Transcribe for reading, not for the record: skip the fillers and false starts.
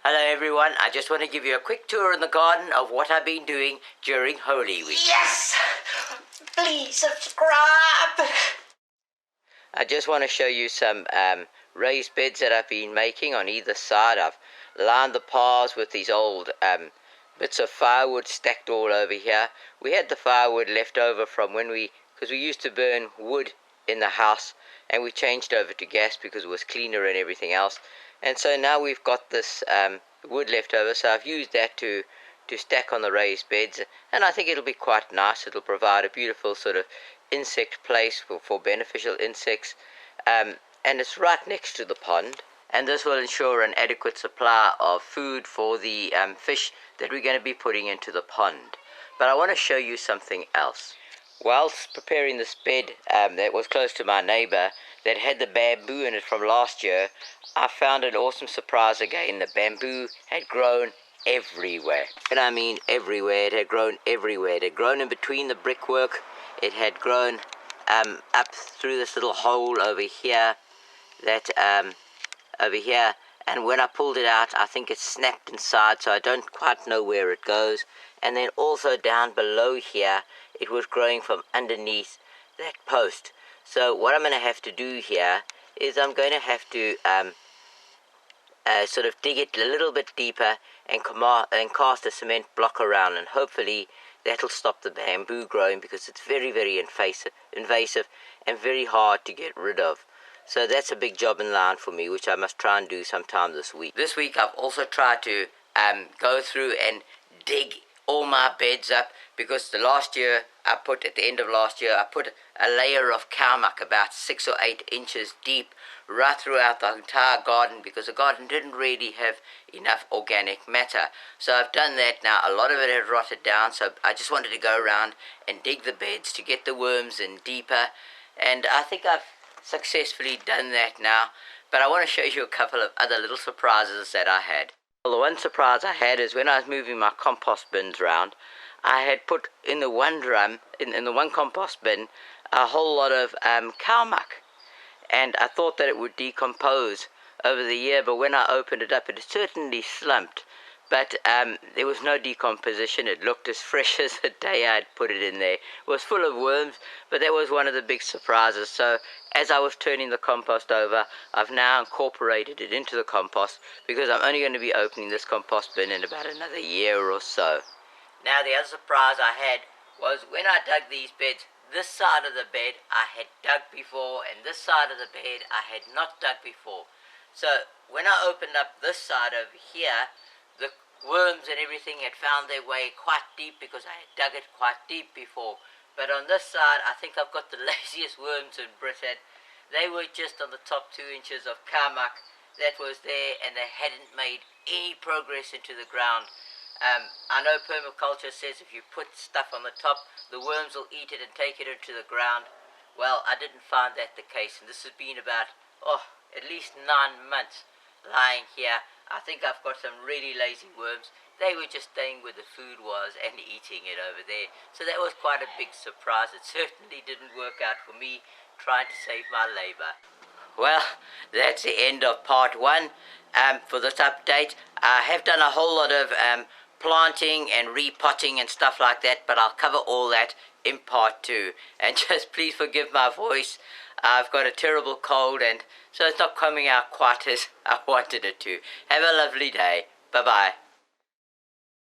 Hello everyone, I just want to give you a quick tour in the garden of what I've been doing during Holy Week. Yes! Please subscribe! I just want to show you some raised beds that I've been making on either side. I've lined the paths with these old bits of firewood stacked all over here. We had the firewood left over from because we used to burn wood in the house, and we changed over to gas because it was cleaner and everything else. And so now we've got this wood left over, so I've used that to stack on the raised beds, and I think it'll be quite nice. It'll provide a beautiful sort of insect place for beneficial insects, and it's right next to the pond, and this will ensure an adequate supply of food for the fish that we're going to be putting into the pond. But I want to show you something else. Whilst preparing this bed that was close to my neighbor that had the bamboo in it from last year, I found an awesome surprise again. The bamboo had grown everywhere. And I mean everywhere. It had grown everywhere. It had grown in between the brickwork. It had grown up through this little hole over here. Over here. And when I pulled it out, I think it snapped inside, so I don't quite know where it goes. And then also down below here, it was growing from underneath that post. So what I'm going to have to do here is I'm going to have to sort of dig it a little bit deeper and cast a cement block around, and hopefully that'll stop the bamboo growing, because it's very, very invasive and very hard to get rid of. So that's a big job in line for me, which I must try and do sometime this week. This week I've also tried to go through and dig all my beds up, because at the end of last year, I put a layer of cow muck about 6 or 8 inches deep right throughout the entire garden, because the garden didn't really have enough organic matter. So I've done that now. A lot of it had rotted down, so I just wanted to go around and dig the beds to get the worms in deeper, and I think I've successfully done that now. But I want to show you a couple of other little surprises that I had. Well, the one surprise I had is when I was moving my compost bins around, I had put in the one drum, in the one compost bin, a whole lot of cow muck, and I thought that it would decompose over the year, but when I opened it up, it certainly slumped. But there was no decomposition. It looked as fresh as the day I'd put it in there. It was full of worms, but that was one of the big surprises. So as I was turning the compost over, I've now incorporated it into the compost, because I'm only going to be opening this compost bin in about another year or so. Now the other surprise I had was when I dug these beds, this side of the bed I had dug before, and this side of the bed I had not dug before. So when I opened up this side over here, the worms and everything had found their way quite deep, because I had dug it quite deep before. But on this side, I think I've got the laziest worms in Britain. They were just on the top 2 inches of cow muck that was there, and they hadn't made any progress into the ground. I know permaculture says if you put stuff on the top, the worms will eat it and take it into the ground. Well, I didn't find that the case, and this has been about, at least 9 months lying here. I think I've got some really lazy worms. They were just staying where the food was and eating it over there. So that was quite a big surprise. It certainly didn't work out for me trying to save my labor. Well, that's the end of part 1 for this update. I have done a whole lot of planting and repotting and stuff like that, but I'll cover all that in part 2. And just please forgive my voice. I've got a terrible cold, and so it's not coming out quite as I wanted it to. Have a lovely day. Bye-bye.